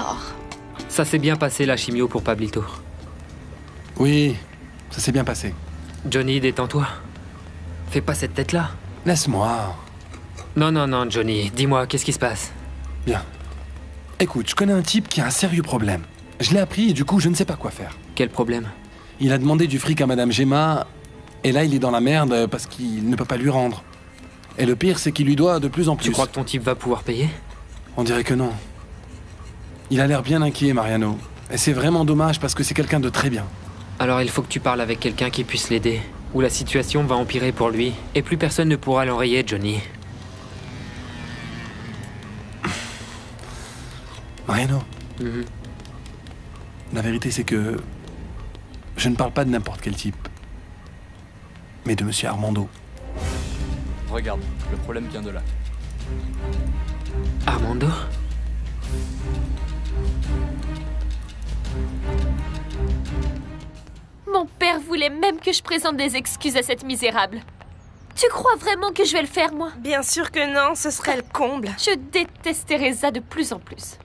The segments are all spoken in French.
Alors... Ça s'est bien passé la chimio pour Pablito. Oui, ça s'est bien passé. Johnny, détends-toi. Fais pas cette tête-là. Laisse-moi. Non, non, non, Johnny. Dis-moi, qu'est-ce qui se passe? Bien. Écoute, je connais un type qui a un sérieux problème. Je l'ai appris et du coup, je ne sais pas quoi faire. Quel problème? Il a demandé du fric à Madame Gemma, et là, il est dans la merde parce qu'il ne peut pas lui rendre. Et le pire, c'est qu'il lui doit de plus en plus. Tu crois que ton type va pouvoir payer? On dirait que non. Il a l'air bien inquiet, Mariano. Et c'est vraiment dommage parce que c'est quelqu'un de très bien. Alors il faut que tu parles avec quelqu'un qui puisse l'aider. Ou la situation va empirer pour lui, et plus personne ne pourra l'enrayer, Johnny. Mariano. La vérité, c'est que... je ne parle pas de n'importe quel type. Mais de Monsieur Armando. Regarde, le problème vient de là. Armando? Mon père voulait même que je présente des excuses à cette misérable. Tu crois vraiment que je vais le faire, moi? Bien sûr que non, ce serait le comble. Je déteste Teresa de plus en plus.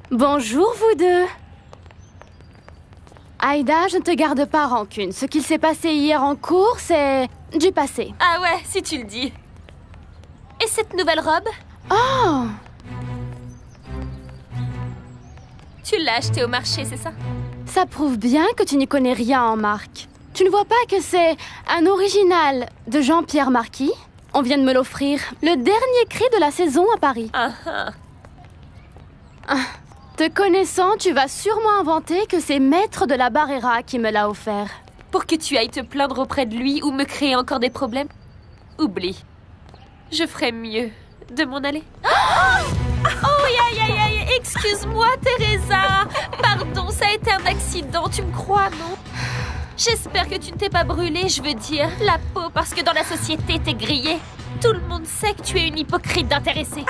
Bonjour, vous deux. Aïda, je ne te garde pas rancune. Ce qu'il s'est passé hier en cours, c'est du passé. Ah ouais, si tu le dis. Et cette nouvelle robe? Oh! Tu l'as achetée au marché, c'est ça? Ça prouve bien que tu n'y connais rien en marque. Tu ne vois pas que c'est un original de Jean-Pierre Marquis? On vient de me l'offrir. Le dernier cri de la saison à Paris. Te connaissant, tu vas sûrement inventer que c'est Maître de la Barrera qui me l'a offert. Pour que tu ailles te plaindre auprès de lui ou me créer encore des problèmes? Oublie. Je ferais mieux de m'en aller. Oh, aïe, aïe, aïe, excuse-moi, Teresa. Pardon, ça a été un accident, tu me crois, non? J'espère que tu ne t'es pas brûlée, je veux dire. La peau, parce que dans la société, t'es grillée. Tout le monde sait que tu es une hypocrite d'intéressée.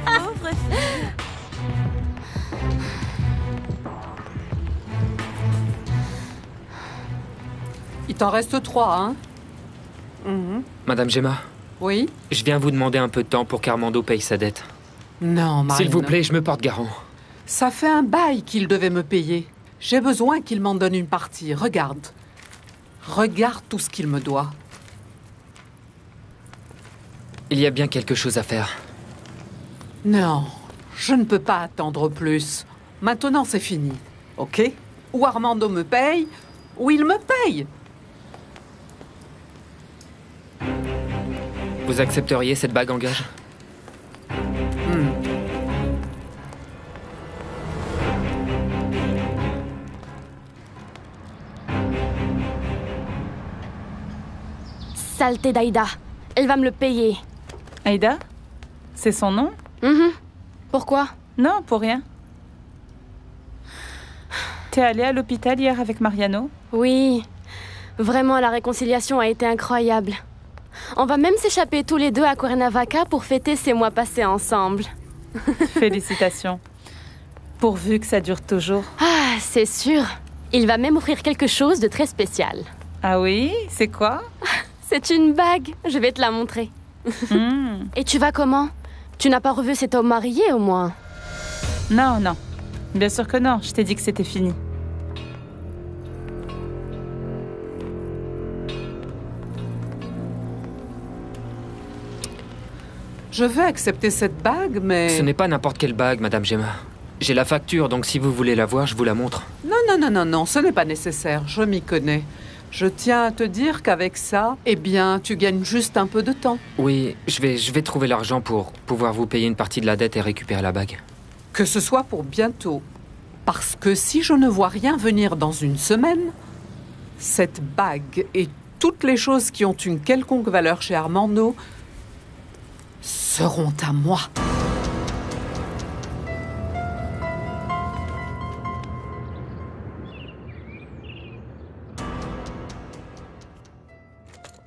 Pauvre fille. Il t'en reste 3, hein? Madame Gemma, Oui? je viens vous demander un peu de temps pour qu'Armando paye sa dette. Non, Marine. S'il vous plaît, je me porte garant. Ça fait un bail qu'il devait me payer. J'ai besoin qu'il m'en donne une partie. Regarde. Regarde tout ce qu'il me doit. Il y a bien quelque chose à faire. Non, je ne peux pas attendre plus. Maintenant, c'est fini. Ok? Ou Armando me paye, ou il me paye. Vous accepteriez cette bague en gage? Saleté d'Aïda. Elle va me le payer. Aïda? C'est son nom? Pourquoi? Non, pour rien. T'es allée à l'hôpital hier avec Mariano? Oui. Vraiment, la réconciliation a été incroyable. On va même s'échapper tous les deux à Cuernavaca pour fêter ces mois passés ensemble. Félicitations. Pourvu que ça dure toujours. Ah, c'est sûr. Il va même offrir quelque chose de très spécial. Ah oui? C'est quoi? C'est une bague. Je vais te la montrer. Et tu vas comment? Tu n'as pas revu cet homme marié, au moins? Non, non. Bien sûr que non. Je t'ai dit que c'était fini. Je vais accepter cette bague, mais... Ce n'est pas n'importe quelle bague, Madame Gemma. J'ai la facture, donc si vous voulez la voir, je vous la montre. Non, non, non, non, non, ce n'est pas nécessaire. Je m'y connais. Je tiens à te dire qu'avec ça, eh bien, tu gagnes juste un peu de temps. Oui, je vais trouver l'argent pour pouvoir vous payer une partie de la dette et récupérer la bague. Que ce soit pour bientôt. Parce que si je ne vois rien venir dans une semaine, cette bague et toutes les choses qui ont une quelconque valeur chez Armando seront à moi.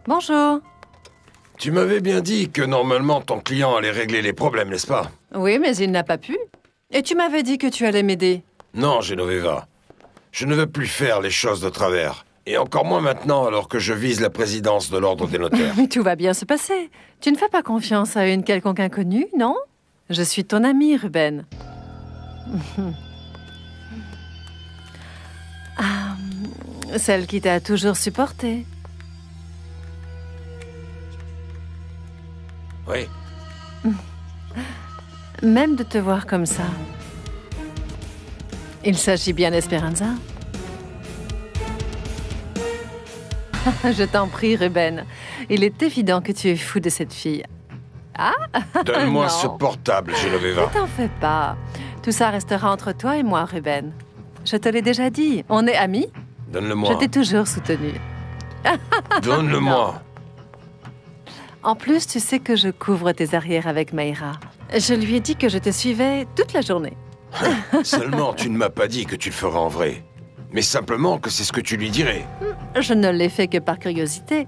Bonjour. Tu m'avais bien dit que normalement ton client allait régler les problèmes, n'est-ce pas? Oui, mais il n'a pas pu. Et tu m'avais dit que tu allais m'aider. Non, Genoveva. Je ne veux plus faire les choses de travers. Et encore moins maintenant, alors que je vise la présidence de l'Ordre des notaires. Mais tout va bien se passer. Tu ne fais pas confiance à une quelconque inconnue, non? Je suis ton ami, Ruben. Celle qui t'a toujours supporté. Oui. Même de te voir comme ça. Il s'agit bien d'Esperanza. Je t'en prie, Ruben. Il est évident que tu es fou de cette fille. Ah? Donne-moi Non. ce portable, Genoveva. Ne t'en fais pas. Tout ça restera entre toi et moi, Ruben. Je te l'ai déjà dit. On est amis. Je Donne-le-moi. t'ai toujours soutenu. Donne-le-moi. En plus, tu sais que je couvre tes arrières avec Mayra. Je lui ai dit que je te suivais toute la journée. Seulement, tu ne m'as pas dit que tu le feras en vrai. Mais simplement que c'est ce que tu lui dirais. Je ne l'ai fait que par curiosité.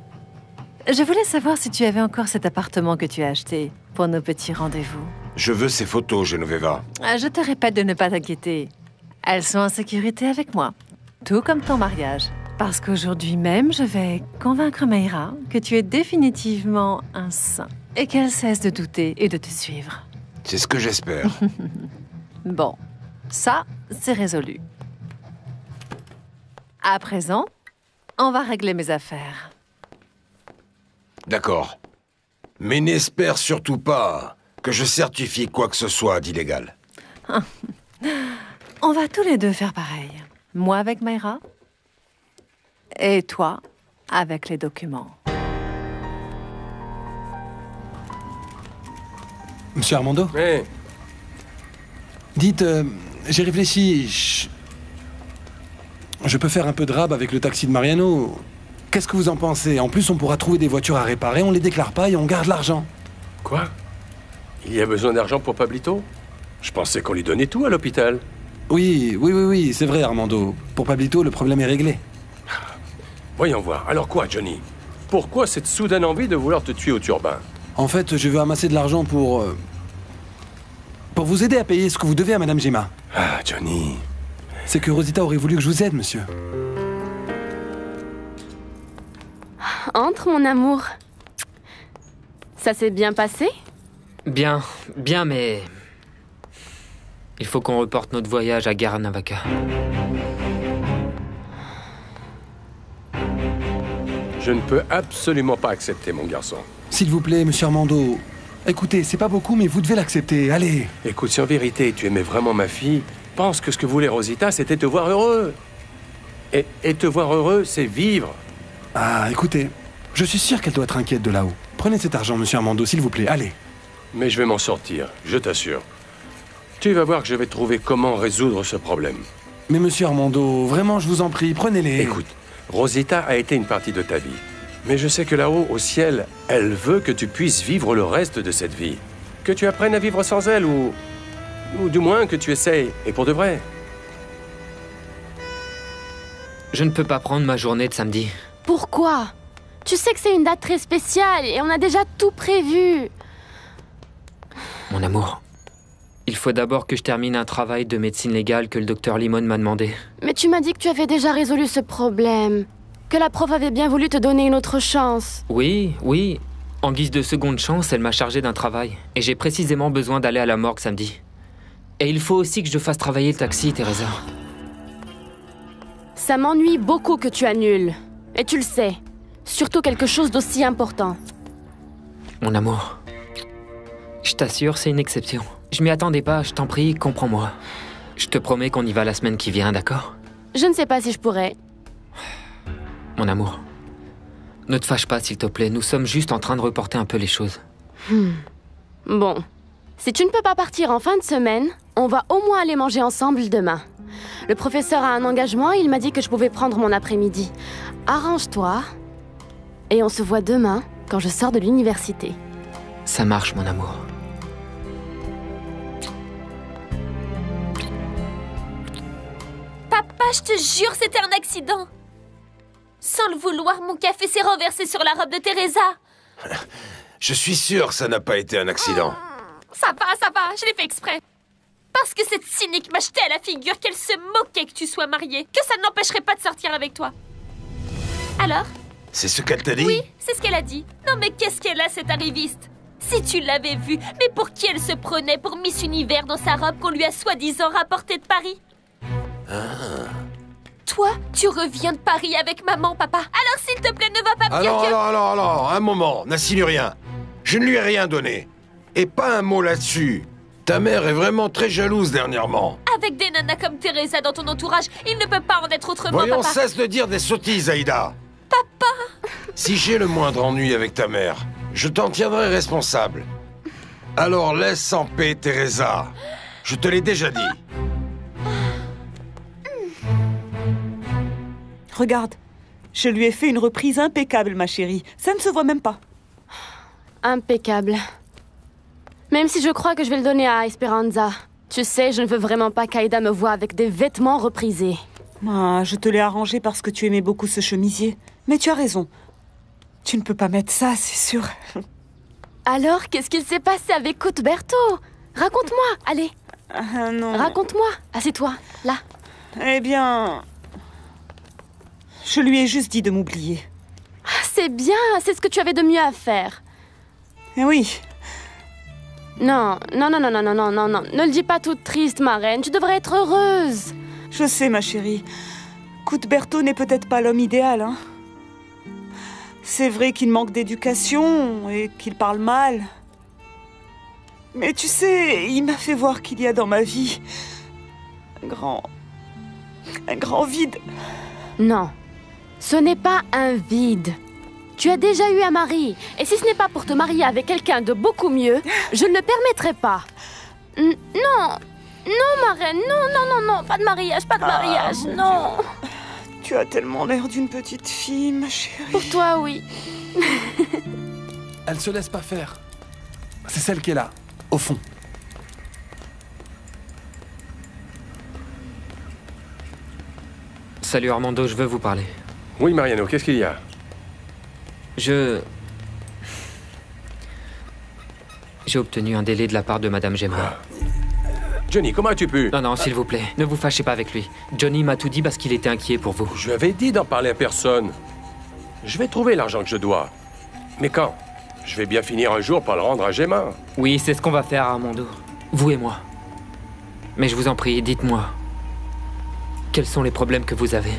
Je voulais savoir si tu avais encore cet appartement que tu as acheté pour nos petits rendez-vous. Je veux ces photos, Genoveva. Je te répète de ne pas t'inquiéter. Elles sont en sécurité avec moi. Tout comme ton mariage. Parce qu'aujourd'hui même, je vais convaincre Mayra que tu es définitivement un saint et qu'elle cesse de douter et de te suivre. C'est ce que j'espère. Bon, ça, c'est résolu. À présent, on va régler mes affaires. D'accord. Mais n'espère surtout pas que je certifie quoi que ce soit d'illégal. On va tous les deux faire pareil. Moi avec Mayra et toi avec les documents. Monsieur Armando, Oui. dites, j'ai réfléchi. Je peux faire un peu de rab avec le taxi de Mariano. Qu'est-ce que vous en pensez? En plus, on pourra trouver des voitures à réparer, on les déclare pas et on garde l'argent. Quoi? Il y a besoin d'argent pour Pablito? Je pensais qu'on lui donnait tout à l'hôpital. Oui, c'est vrai, Armando. Pour Pablito, le problème est réglé. Voyons voir. Alors quoi, Johnny? Pourquoi cette soudaine envie de vouloir te tuer au turbin? En fait, je veux amasser de l'argent pour vous aider à payer ce que vous devez à Madame Gemma. Ah, Johnny... C'est que Rosita aurait voulu que je vous aide, monsieur. Entre, mon amour. Ça s'est bien passé? Bien, mais... Il faut qu'on reporte notre voyage à Garnavaca. Je ne peux absolument pas accepter, mon garçon. S'il vous plaît, monsieur Armando. Écoutez, c'est pas beaucoup, mais vous devez l'accepter. Allez. Écoute, si en vérité tu aimais vraiment ma fille, pense que ce que voulait Rosita, c'était te voir heureux. Et te voir heureux, c'est vivre. Ah, écoutez, je suis sûr qu'elle doit être inquiète de là-haut. Prenez cet argent, monsieur Armando, s'il vous plaît. Allez. Mais je vais m'en sortir, je t'assure. Tu vas voir que je vais trouver comment résoudre ce problème. Mais monsieur Armando, vraiment, je vous en prie, prenez-les. Écoute, Rosita a été une partie de ta vie. Mais je sais que là-haut, au ciel, elle veut que tu puisses vivre le reste de cette vie. Que tu apprennes à vivre sans elle, ou du moins que tu essayes, et pour de vrai. Je ne peux pas prendre ma journée de samedi. Pourquoi? Tu sais que c'est une date très spéciale et on a déjà tout prévu. Mon amour, il faut d'abord que je termine un travail de médecine légale que le docteur Limon m'a demandé. Mais tu m'as dit que tu avais déjà résolu ce problème. Que la prof avait bien voulu te donner une autre chance. Oui. En guise de seconde chance, elle m'a chargé d'un travail. Et j'ai précisément besoin d'aller à la morgue samedi. Et il faut aussi que je fasse travailler le taxi, Teresa. Ça m'ennuie beaucoup que tu annules. Et tu le sais. Surtout quelque chose d'aussi important. Mon amour, je t'assure, c'est une exception. Je m'y attendais pas, je t'en prie, comprends-moi. Je te promets qu'on y va la semaine qui vient, d'accord? Je ne sais pas si je pourrais. Mon amour, ne te fâche pas, s'il te plaît. Nous sommes juste en train de reporter un peu les choses. Bon. Si tu ne peux pas partir en fin de semaine, on va au moins aller manger ensemble demain. Le professeur a un engagement et il m'a dit que je pouvais prendre mon après-midi. Arrange-toi. Et on se voit demain, quand je sors de l'université. Ça marche, mon amour. Papa, je te jure, c'était un accident. Sans le vouloir, mon café s'est renversé sur la robe de Teresa. Je suis sûr que ça n'a pas été un accident. Ça va, je l'ai fait exprès. Parce que cette cynique m'a jeté à la figure qu'elle se moquait que tu sois marié, que ça ne l'empêcherait pas de sortir avec toi. Alors? C'est ce qu'elle t'a dit? Oui, c'est ce qu'elle a dit. Non mais qu'est-ce qu'elle a, cette arriviste? Si tu l'avais vue, mais pour qui elle se prenait? Pour Miss Univers dans sa robe qu'on lui a soi-disant rapportée de Paris? Toi, tu reviens de Paris avec maman, papa. Alors s'il te plaît, ne va pas me dire que... Alors, un moment, n'insinue rien. Je ne lui ai rien donné. Et pas un mot là-dessus. Ta mère est vraiment très jalouse dernièrement. Avec des nanas comme Teresa dans ton entourage, il ne peut pas en être autrement, Voyons, papa. cesse de dire des sottises, Aïda. Papa! Si j'ai le moindre ennui avec ta mère, je t'en tiendrai responsable. Alors laisse en paix Teresa. Je te l'ai déjà dit. Regarde, je lui ai fait une reprise impeccable, ma chérie. Ça ne se voit même pas. Impeccable. Même si je crois que je vais le donner à Esperanza. Tu sais, je ne veux vraiment pas qu'Aïda me voie avec des vêtements reprisés. Ah, je te l'ai arrangé parce que tu aimais beaucoup ce chemisier. Mais tu as raison. Tu ne peux pas mettre ça, c'est sûr. Alors, qu'est-ce qu'il s'est passé avec Cuthberto? Raconte-moi, allez. Non. Raconte-moi. Assieds-toi, là. Eh bien... Je lui ai juste dit de m'oublier. C'est bien, c'est ce que tu avais de mieux à faire. Eh oui. Non, ne le dis pas toute triste, ma reine. Tu devrais être heureuse. Je sais, ma chérie. Cuthberto n'est peut-être pas l'homme idéal, hein. C'est vrai qu'il manque d'éducation et qu'il parle mal. Mais tu sais, il m'a fait voir qu'il y a dans ma vie un grand vide. Non, ce n'est pas un vide. Tu as déjà eu un mari, et si ce n'est pas pour te marier avec quelqu'un de beaucoup mieux, je ne le permettrai pas. Non, ma reine, non, pas de mariage, non. Tu as tellement l'air d'une petite fille, ma chérie. Pour toi, oui. Elle se laisse pas faire. C'est celle qui est là, au fond. Salut Armando, je veux vous parler. Oui, Mariano, qu'est-ce qu'il y a? J'ai obtenu un délai de la part de Madame Gemma. Johnny, comment as-tu pu? Non, s'il vous plaît, ne vous fâchez pas avec lui. Johnny m'a tout dit parce qu'il était inquiet pour vous. Je lui avais dit d'en parler à personne. Je vais trouver l'argent que je dois. Mais quand? Je vais bien finir un jour par le rendre à Gemma. Oui, c'est ce qu'on va faire, Armando. Vous et moi. Mais je vous en prie, dites-moi. Quels sont les problèmes que vous avez?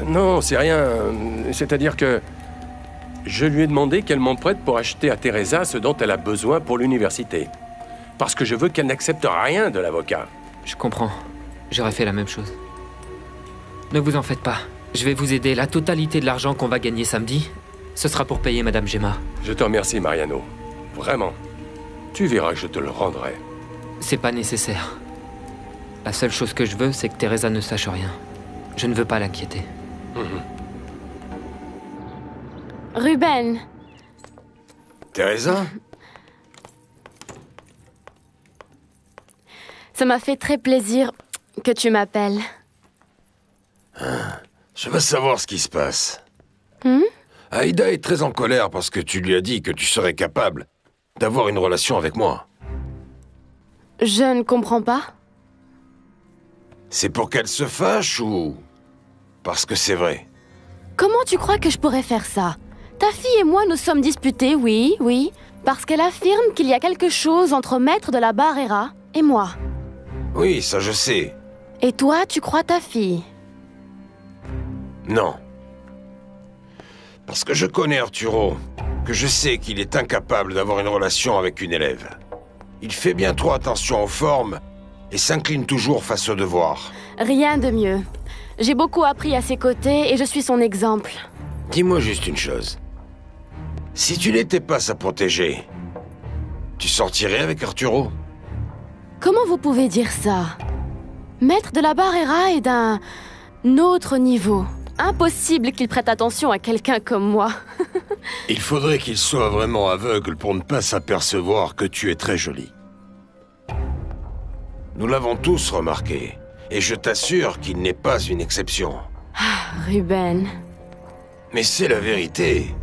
Non, c'est rien. C'est-à-dire que... Je lui ai demandé qu'elle m'en prête pour acheter à Teresa ce dont elle a besoin pour l'université. Parce que je veux qu'elle n'accepte rien de l'avocat. Je comprends. J'aurais fait la même chose. Ne vous en faites pas. Je vais vous aider. La totalité de l'argent qu'on va gagner samedi, ce sera pour payer Madame Gemma. Je te remercie, Mariano. Vraiment. Tu verras que je te le rendrai. C'est pas nécessaire. La seule chose que je veux, c'est que Teresa ne sache rien. Je ne veux pas l'inquiéter. Ruben. Teresa? Ça m'a fait très plaisir que tu m'appelles. Je veux savoir ce qui se passe. Aïda est très en colère parce que tu lui as dit que tu serais capable d'avoir une relation avec moi. Je ne comprends pas. C'est pour qu'elle se fâche ou... parce que c'est vrai? Comment tu crois que je pourrais faire ça? Ta fille et moi nous sommes disputés, oui, parce qu'elle affirme qu'il y a quelque chose entre Maître de la Barrera et moi. Oui, ça je sais. Et toi, tu crois ta fille? Non. Parce que je connais Arturo, que je sais qu'il est incapable d'avoir une relation avec une élève. Il fait bien trop attention aux formes et s'incline toujours face aux devoirs. Rien de mieux. J'ai beaucoup appris à ses côtés et je suis son exemple. Dis-moi juste une chose. Si tu n'étais pas sa protégée, tu sortirais avec Arturo? Comment vous pouvez dire ça? Maître de la Barrera est d'un autre niveau. Impossible qu'il prête attention à quelqu'un comme moi. Il faudrait qu'il soit vraiment aveugle pour ne pas s'apercevoir que tu es très jolie. Nous l'avons tous remarqué, et je t'assure qu'il n'est pas une exception. Ah, Ruben. Mais c'est la vérité.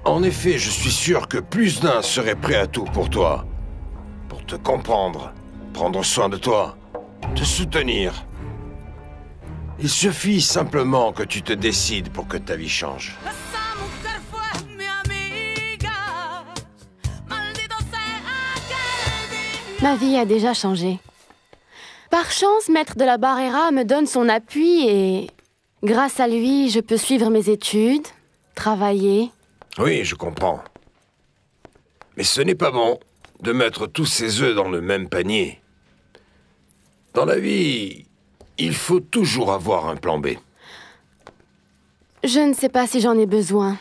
En effet, je suis sûr que plus d'un serait prêt à tout pour toi. Pour te comprendre, prendre soin de toi, te soutenir. Il suffit simplement que tu te décides pour que ta vie change. Ma vie a déjà changé. Par chance, Maître de la Barrera me donne son appui et... grâce à lui, je peux suivre mes études, travailler. Oui, je comprends. Mais ce n'est pas bon de mettre tous ses œufs dans le même panier. Dans la vie, il faut toujours avoir un plan B. Je ne sais pas si j'en ai besoin.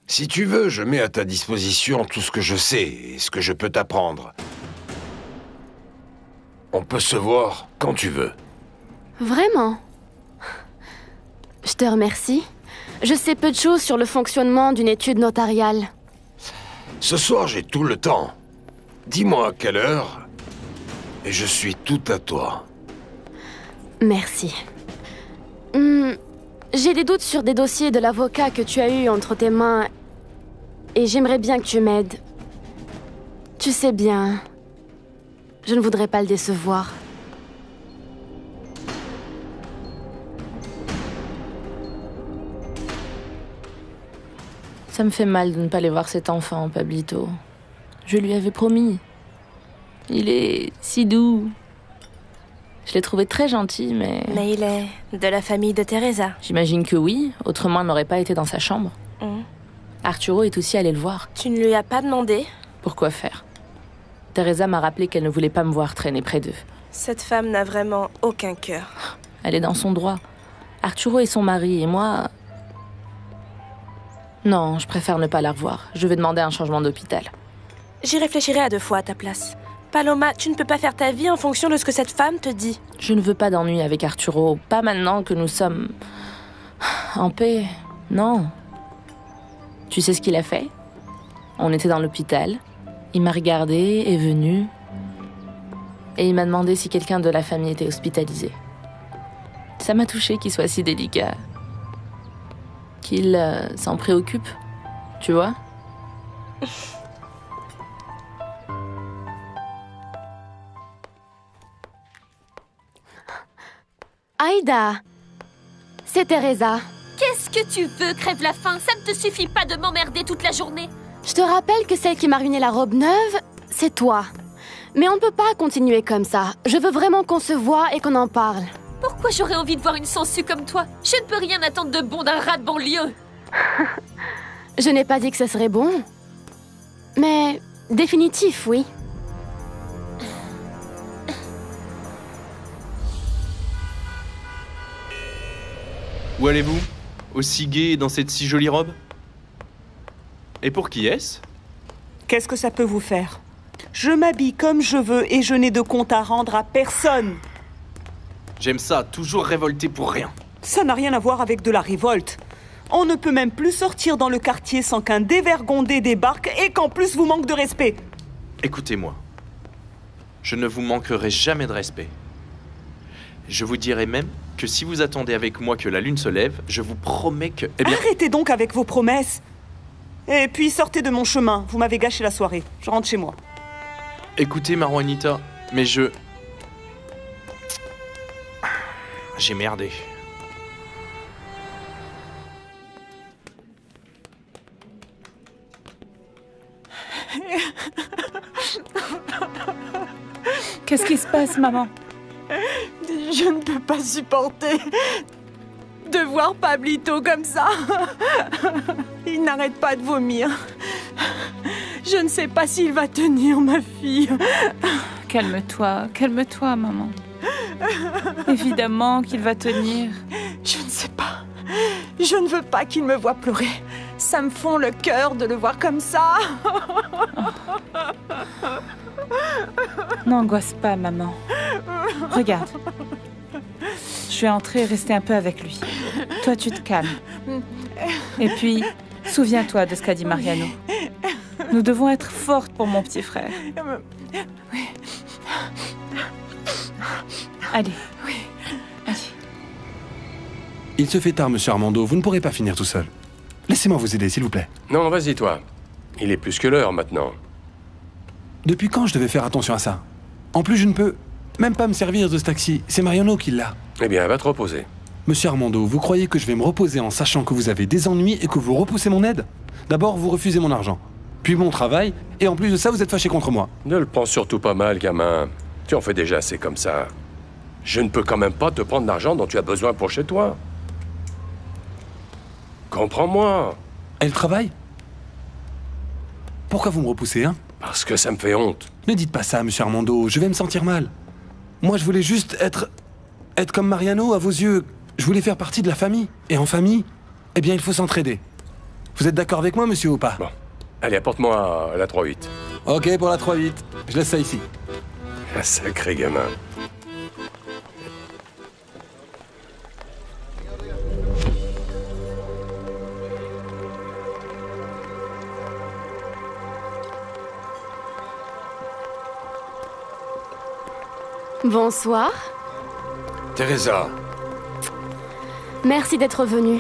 Si tu veux, je mets à ta disposition tout ce que je sais et ce que je peux t'apprendre. On peut se voir quand tu veux. Vraiment? Je te remercie. Je sais peu de choses sur le fonctionnement d'une étude notariale. Ce soir, j'ai tout le temps. Dis-moi à quelle heure, et je suis tout à toi. Merci. J'ai des doutes sur des dossiers de l'avocat que tu as eu entre tes mains, et j'aimerais bien que tu m'aides. Tu sais bien, je ne voudrais pas le décevoir. Ça me fait mal de ne pas aller voir cet enfant, Pablito. Je lui avais promis. Il est si doux. Je l'ai trouvé très gentil, mais... Mais il est de la famille de Teresa. J'imagine que oui, autrement elle n'aurait pas été dans sa chambre. Arturo est aussi allé le voir. Tu ne lui as pas demandé? Pourquoi faire? Teresa m'a rappelé qu'elle ne voulait pas me voir traîner près d'eux. Cette femme n'a vraiment aucun cœur. Elle est dans son droit. Arturo est son mari, et moi... Non, je préfère ne pas la revoir. Je vais demander un changement d'hôpital. J'y réfléchirai à 2 fois à ta place. Paloma, tu ne peux pas faire ta vie en fonction de ce que cette femme te dit. Je ne veux pas d'ennui avec Arturo. Pas maintenant que nous sommes... en paix. Non. Tu sais ce qu'il a fait? On était dans l'hôpital. Il m'a regardé, est venu. Et il m'a demandé si quelqu'un de la famille était hospitalisé. Ça m'a touché qu'il soit si délicat. Qu'il s'en préoccupe. Tu vois? Aïda, c'est Teresa. Qu'est-ce que tu veux, crève la faim? Ça ne te suffit pas de m'emmerder toute la journée. Je te rappelle que celle qui m'a ruiné la robe neuve, c'est toi. Mais on ne peut pas continuer comme ça. Je veux vraiment qu'on se voit et qu'on en parle. Pourquoi j'aurais envie de voir une sangsue comme toi? Je ne peux rien attendre de bon d'un rat de banlieue. Je n'ai pas dit que ce serait bon. Mais définitif, oui. Où allez-vous? Aussi gai dans cette si jolie robe? Et pour qui est-ce? Qu'est-ce que ça peut vous faire? Je m'habille comme je veux et je n'ai de compte à rendre à personne. J'aime ça, toujours révolté pour rien. Ça n'a rien à voir avec de la révolte. On ne peut même plus sortir dans le quartier sans qu'un dévergondé débarque et qu'en plus vous manque de respect. Écoutez-moi. Je ne vous manquerai jamais de respect. Je vous dirai même que si vous attendez avec moi que la lune se lève, je vous promets que... Eh bien... Arrêtez donc avec vos promesses. Et puis sortez de mon chemin, vous m'avez gâché la soirée. Je rentre chez moi. Écoutez, Marouanita, mais j'ai merdé. Qu'est-ce qui se passe, maman? Je ne peux pas supporter de voir Pablito comme ça. Il n'arrête pas de vomir. Je ne sais pas s'il va tenir, ma fille. Calme-toi, maman. Évidemment qu'il va tenir. Je ne sais pas. Je ne veux pas qu'il me voie pleurer. Ça me fond le cœur de le voir comme ça. N'angoisse pas, maman. Regarde. Je vais entrer et rester un peu avec lui. Toi, tu te calmes. Et puis, souviens-toi de ce qu'a dit Mariano. Nous devons être fortes pour mon petit frère. Allez. Allez. Il se fait tard, monsieur Armando. Vous ne pourrez pas finir tout seul. Laissez-moi vous aider, s'il vous plaît. Non, vas-y, toi. Il est plus que l'heure, maintenant. Depuis quand je devais faire attention à ça? En plus, je ne peux même pas me servir de ce taxi. C'est Mariano qui l'a. Eh bien, va te reposer. Monsieur Armando, vous croyez que je vais me reposer en sachant que vous avez des ennuis et que vous repoussez mon aide? D'abord, vous refusez mon argent. puis mon travail, et en plus de ça, vous êtes fâché contre moi. Ne le prends surtout pas mal, gamin. Tu en fais déjà assez comme ça. Je ne peux quand même pas te prendre l'argent dont tu as besoin pour chez toi. Comprends-moi. Et le travail? Pourquoi vous me repoussez, hein? Parce que ça me fait honte. Ne dites pas ça, monsieur Armando, je vais me sentir mal. Moi, je voulais juste être comme Mariano à vos yeux. Je voulais faire partie de la famille. Et en famille, eh bien, il faut s'entraider. Vous êtes d'accord avec moi, monsieur, ou pas? Bon. Allez, apporte-moi la 3-8. Ok, pour la 3-8. Je laisse ça ici. Un sacré gamin. Bonsoir. Teresa. Merci d'être venue.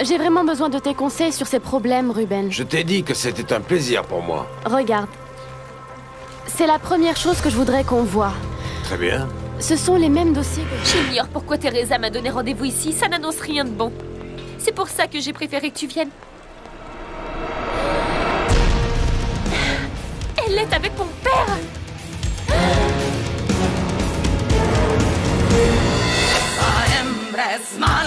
J'ai vraiment besoin de tes conseils sur ces problèmes, Ruben. Je t'ai dit que c'était un plaisir pour moi. Regarde. C'est la première chose que je voudrais qu'on voit. Très bien. Ce sont les mêmes dossiers que... J'ignore pourquoi Teresa m'a donné rendez-vous ici. Ça n'annonce rien de bon. C'est pour ça que j'ai préféré que tu viennes. Elle est avec mon père. I am Brasmal.